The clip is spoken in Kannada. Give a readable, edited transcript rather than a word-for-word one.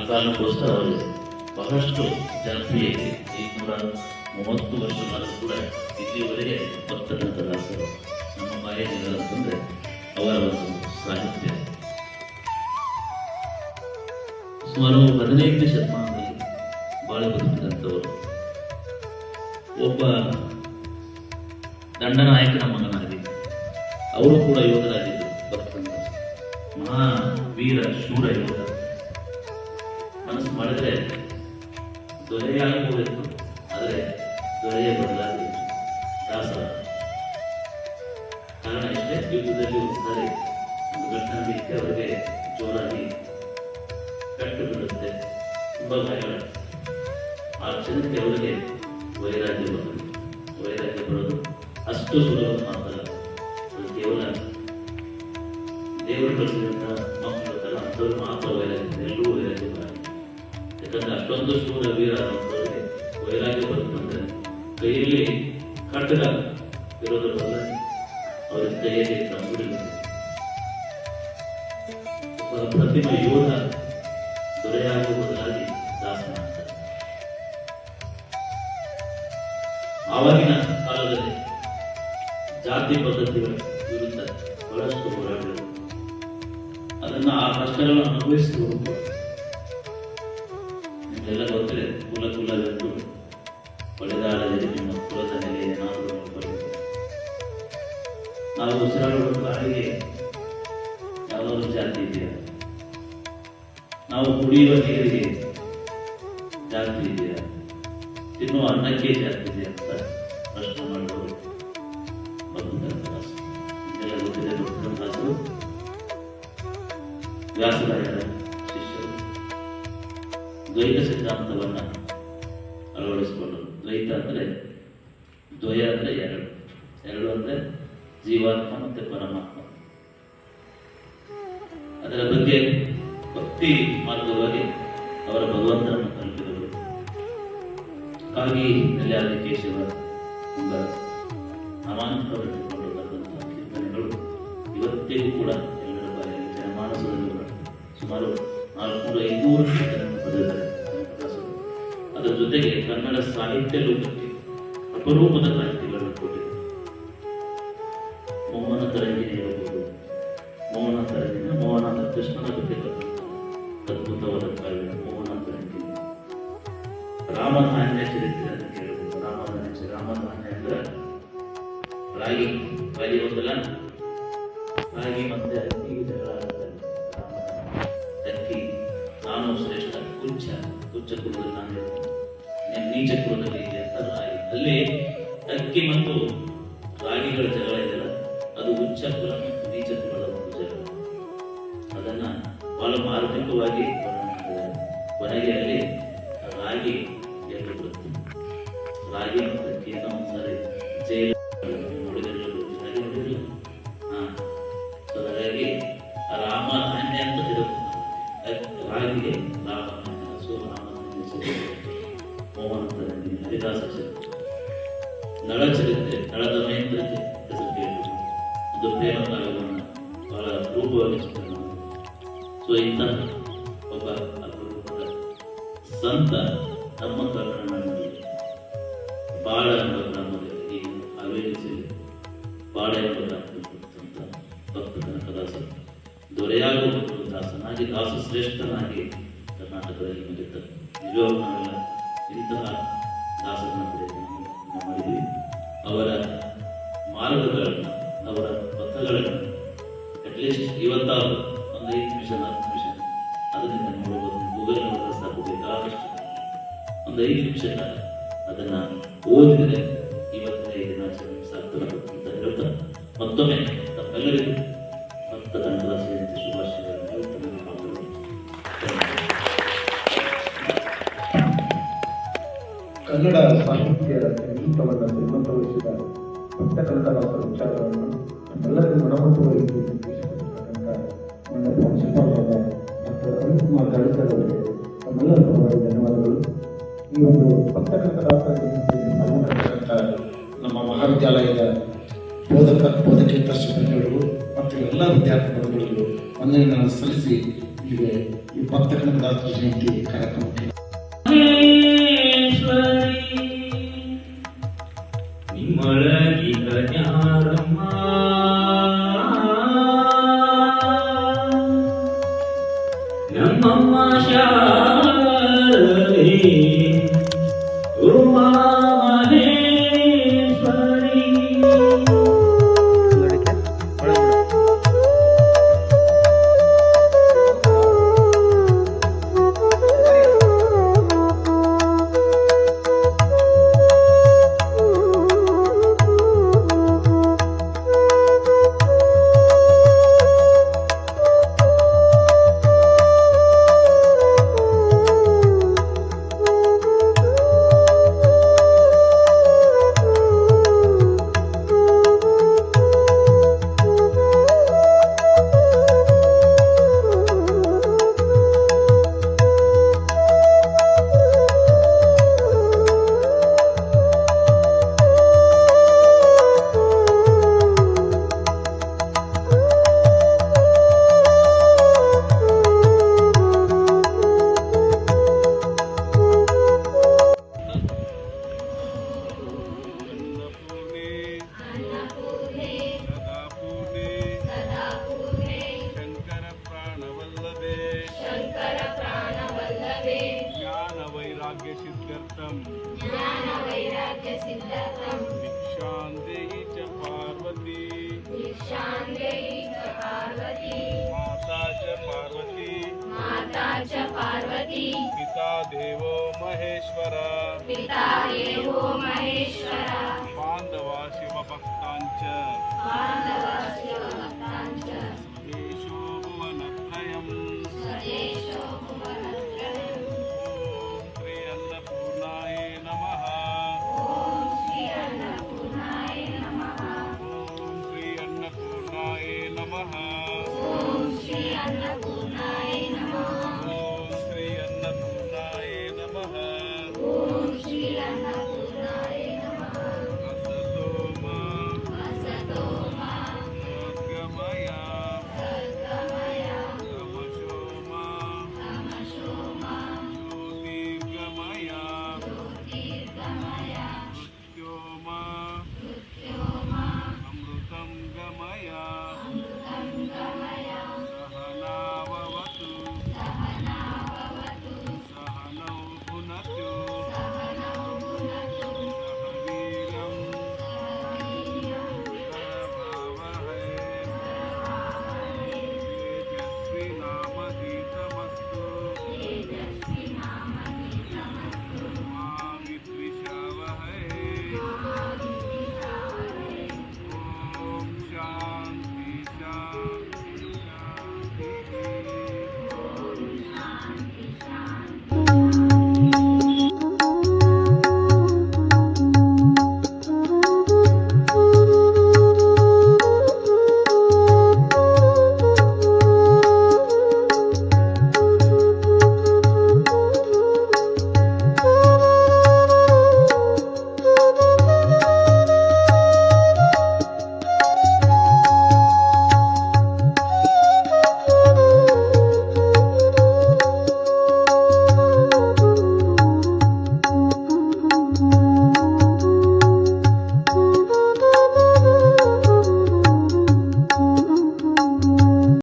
ಕಾರಣಕ್ಕೋಸ್ಕರ ಅವರು ಬಹಳಷ್ಟು ಜನಪ್ರಿಯತೆ 530 ವರ್ಷಗಳಾದರೂ ಕೂಡ ಇಲ್ಲಿಯವರೆಗೆ ಭಕ್ತರಂತ ದಾಸರು ನಮ್ಮ ಬಾಯಲ್ಲಿ ಅವರ ಒಂದು ಸಾಹಿತ್ಯ ಸುಮಾರು 15ನೇ ಶತಮಾನದಲ್ಲಿ ಬಾಳಿ ಬದುಕಿದಂಥವರು. ಒಬ್ಬ ದಂಡನಾಯಕನ ಮಗನಾಗಿ ಅವರು ಕೂಡ ಯೋಧರಾಗಿದ್ದರು. ಭಕ್ತಂತ ಮಹಾ ವೀರ ಶೂರ ಯೋಧ. ಮನಸ್ಸು ಮಾಡಿದ್ರೆ ದೊರೆಯಾಗಬಹುದಿತ್ತು, ಆದರೆ ದೊರೆಯ ಬದಲಾಗಿ ದಾಸ. ಕಾರಣ ಇಷ್ಟೇ, ಯುದ್ಧದಲ್ಲಿ ಒಂದ್ಸಾರಿ ಒಂದು ಘಟನೆ ಬಿಟ್ಟು ಅವರಿಗೆ ಜೋರಾಗಿ ಕಟ್ಟು ಬಿಡುತ್ತೆ, ತುಂಬ ಗಾಯಗಳ. ಆ ಕ್ಷಣಕ್ಕೆ ಅವರಿಗೆ ವೈರಾಗ್ಯ ಬರೋದು ಅಷ್ಟು ಸುಲಭ ಮಾತಲ್ಲ. ಅದು ಕೇವಲ ದೇವರು ಕಳಿಸಿದಂಥ ಮಕ್ಕಳು ತರ ಅಂಥವ್ರು ಮಾತ್ರ ವೈರಾಗ್ಯ, ಎಲ್ಲರೂ ವೈರಾಗ್ಯ ಬರಲ್ಲ. ಯಾಕಂದ್ರೆ ಅಷ್ಟೊಂದು ಶೂರ ವೀರ ಅವರಿಗೆ ವೈರಾಗ್ಯ ಬರುತ್ತಂದ್ರೆ ಕೈಯಲ್ಲಿ ಖಡ್ಗ ಇರೋದ್ರ ಬದಲ ಅವರ ಕೈಯಲ್ಲಿ ತಂಗುಡಿಲ್ಲ. ಒಬ್ಬ ಪ್ರತಿಮ ಯೋಧ ದೊರೆಯಾಗುವುದಾಗಿ ದಾಸನ ಆಗ್ತಾರೆ. ಆವಾಗಿನ ಕಾಲದಲ್ಲಿ ಜಾತಿ ಪದ್ಧತಿಗಳ ವಿರುದ್ಧ ಬಹಳಷ್ಟು ಹೋರಾಡಿದರು. ಅದನ್ನ ಆ ಕಷ್ಟಗಳನ್ನು ಅನುಭವಿಸಿದವರು ನಿಮಗೆಲ್ಲ ಗೊತ್ತಿದೆ. ಕುಲವೆಂದು ಹೊಡೆದಾಡದೆ ನಿಮ್ಮ ಕುಲದ ಮೇಲೆ ಏನಾದರೂ ನಾವು ಉಸಿರಾಡುವ ಗಾಳಿಗೆ ಯಾವುದಾದ್ರು ಜಾತಿ ಇದೆಯಾ? ನಾವು ಕುಡಿಯುವ ನೀರಿಗೆ ಜಾತಿ ಇದೆಯಾ? ತಿನ್ನುವ ಅನ್ನಕ್ಕೆ ಜಾತಿ ಇದೆಯಾ ಅಂತ ಪ್ರಶ್ನೆ ಮಾಡುವರು. ಇದೆಲ್ಲ ಗೊತ್ತಿದೆ. ದಾಸರು ವ್ಯಾಸರಾಯರ ಶಿಷ್ಯರು ದ್ವೈತ ಸಿದ್ಧಾಂತವನ್ನ ಅಳವಡಿಸಿಕೊಂಡರು. ದ್ವೈತ ಅಂದ್ರೆ ದ್ವಯ ಅಂದ್ರೆ ಎರಡು ಅಂದ್ರೆ ಜೀವಾತ್ಮ ಮತ್ತೆ ಪರಮಾತ್ಮ. ಅದರ ಬಗ್ಗೆ ಭಕ್ತಿ ಮಾರ್ಗವಾಗಿ ಅವರ ಭಗವಂತನನ್ನು ತಲುಪಿದರು. ಕಾಗಿ ನೆಲ್ಯಾದಿ ಕೇಶವ ಎಂಬ ನಾಮಾಂತರಪಟ್ಟುಕೊಂಡು ಬರೆದಂತಹ ಕೀರ್ತನೆಗಳು ಇವತ್ತಿಗೂ ಕೂಡ ಎಲ್ಲರ ಬಾಯಲ್ಲಿ ಜನಮಾನಸದಲ್ಲಿ ಸುಮಾರು 400-500 ಕೀರ್ತನೆಗಳನ್ನು ಬರೆದಿದ್ದಾರೆ. ಅದರ ಜೊತೆಗೆ ಕನ್ನಡ ಸಾಹಿತ್ಯ ಲೋಕಕ್ಕೆ ಅಪರೂಪದ ಕ್ರಾಂತಿಗಳನ್ನು ಕೊಟ್ಟಿದೆ. ಮೋಹನ ತರಂಗಿಣಿ ಇರಬಹುದು, ಮೋಹನ ಕೃಷ್ಣನ ಬಗ್ಗೆ ಅದ್ಭುತವಾದ ಕಾವ್ಯ ಮೋಹನ ತರಂಗಿಣಿ. ರಾಮಧಾನ್ಯ ಚರಿತ್ರೆ ಅಂತ ಕೇಳಬಹುದು. ರಾಮಧಾನ್ಯ ಅಂದ್ರೆ ರಾಗಿ ಒಂದಲ್ಲ, ರಾಗಿ ಮತ್ತೆ ಅಕ್ಕಿಗೆ ಜಗಳ ಆಗುತ್ತೆ. ಅಕ್ಕಿ ನಾನು ಶ್ರೇಷ್ಠ, ಉಚ್ಚ ಕುಲದಲ್ಲಿ ನಾನು ನೀಚ ಕುಲದಲ್ಲಿ ಇದೆ ಅಂತ ರಾಗಿ. ಅಲ್ಲಿ ಅಕ್ಕಿ ಮತ್ತು ರಾಗಿಗಳ ಜಗಳ ಇದೆಯಲ್ಲ, ಅದು ಉಚ್ಚ ಕುಲ ಮತ್ತು ನೀಚ ಕುಲದ ಒಂದು ಜಗಳ. ಅದನ್ನ ಬಹಳ ಮಾರ್ಮಿಕವಾಗಿ ಕೊನೆಗೆ ಅಲ್ಲಿ ರಾಗಿ ಗೆದ್ದು ಬರುತ್ತೆ. ರಾಗಿ ಮತ್ತು ಅಕ್ಕಿಯನ್ನು ಒಂದ್ಸಾರಿ ಜೈಲು ಹಾಗಾಗಿ ರಾಮಧಾನ್ಯ ಅಂತ ಇರುತ್ತೆ. ರಾಗಿಗೆ ರಾಮಧಾನ್ಯ, ಮೋಹನ ತರಂಗಿಣಿ, ಹರಿದಾಸ ಚರಿತ್ರೆ, ನಳ ಚರಿತ್ರೆ, ನಳದ ಮಹೇಂದ್ರಕ್ಕೆ ಹೆಸರು ಕೇಳಿದ್ರು. ಒಂದು ಪ್ರೇಮ ಕಾವ್ಯವನ್ನು ಬಹಳ ರೂಪವಾಗಿ ಚಿತ್ರಣ. ಸೊ ಇಂತಹ ಒಬ್ಬ ಅಪರೂಪದ ಸಂತ ನಮ್ಮ ಕನ್ನಡ ಬಾಳ ಎಂಬ ಗ್ರಾಮದಲ್ಲಿ, ಈ ಹಾವೇರಿ ಜಿಲ್ಲೆ ಬಾಳ ಎಂಬ ಗ್ರಾಮದಲ್ಲಿ ಸಂತ ಭಕ್ತ ಕನಕದಾಸರು ದೊರೆಯಾಗುವ ದಾಸನಾಗಿ, ದಾಸ ಶ್ರೇಷ್ಠನಾಗಿ ಕರ್ನಾಟಕದಲ್ಲಿ ಮೆರೆಯುತ್ತಾರೆ. ನಿಜವಾಗೂ ನಾವೆಲ್ಲ ಇಂತಹ ದಾಸರನ್ನ ಮಾಡಿದ್ವಿ. ಅವರ ಮಾರ್ಗಗಳನ್ನು, ಅವರ ಪಥಗಳನ್ನು ಅಟ್ಲೀಸ್ಟ್ ಇವತ್ತಾದ್ರು ಒಂದು 5 ನಿಮಿಷ 4 ನಿಮಿಷ ಅದರಿಂದ ನೋಡಬಹುದು. ಗೂಗಲ್ ನೋಡಿದ್ರೆ ಸಾಕು, ಬೇಕಾದಷ್ಟು ಒಂದು 5 ನಿಮಿಷ ಅದನ್ನ ಓದಿದರೆ ಇವತ್ತಿನ ಈ ದಿನಾಚರಣೆ ಸಾರ್ಥಕ ಅಂತ ಹೇಳ್ತಾ ಮತ್ತೊಮ್ಮೆ ತಮ್ಮೆಲ್ಲರಿಗೂ ಭಕ್ತ ಕನಕದಾಸ ಜಯಂತಿ ಶುಭಾಶಯಗಳನ್ನು ಕನ್ನಡ ಸಾಹಿತ್ಯದ ಸಂಗೀತವನ್ನು ಶ್ರೀಮಂತಗೊಳಿಸಿದ ಭಕ್ತ ಕನಕದಾಸರ ವಿಚಾರಗಳನ್ನು ನಮ್ಮೆಲ್ಲರಿಗೂ ಮನಮುಟ್ಟುವರಿಗೆ ತಿಳಿಸಿಕೊಟ್ಟಿರ್ತಕ್ಕಂಥ ನನ್ನ ಪ್ರಾಂಶುಪಾಲರಾದ ಡಾಕ್ಟರ್ ಅರುಣಕುಮಾರ್ ಗಾಳಿಕರವರಿಗೆ ತಮ್ಮೆಲ್ಲರಿಗೂ ಧನ್ಯವಾದಗಳು. ಈ ಒಂದು ಭಕ್ತ ಕನಕದಾಸರ ಜಯಂತಿಯಲ್ಲಿ ಪಾಲ್ಗೊಂಡಿರ್ತಕ್ಕಂಥ ನಮ್ಮ ಮಹಾವಿದ್ಯಾಲಯದ ಬೋಧಕೇತರ ಸಿಬ್ಬಂದಿಗಳಿಗೂ ಮತ್ತು ಎಲ್ಲ ವಿದ್ಯಾರ್ಥಿ ವರ್ಗಗಳಿಗೂ ವಂದನೆಗಳನ್ನು ಸಲ್ಲಿಸಿ ಇದೆ ಈ ಭಕ್ತ ಕನಕದಾಸರ ಜಯಂತಿ ಕಾರ್ಯಕ್ರಮಕ್ಕೆ. ನಿಮ್ಮೊಳಗಿದ ಜ್ಞಾನಮ್ಮ ನಮ್ಮಮ್ಮ ಶಾರದೆ ಉಮಾ ಮಹೇಶ್ವರಿ. दीक्षान्देयी च पार्वती माता च पार्वती पिता देवो महेश्वर बांधवा शिवभक्तांच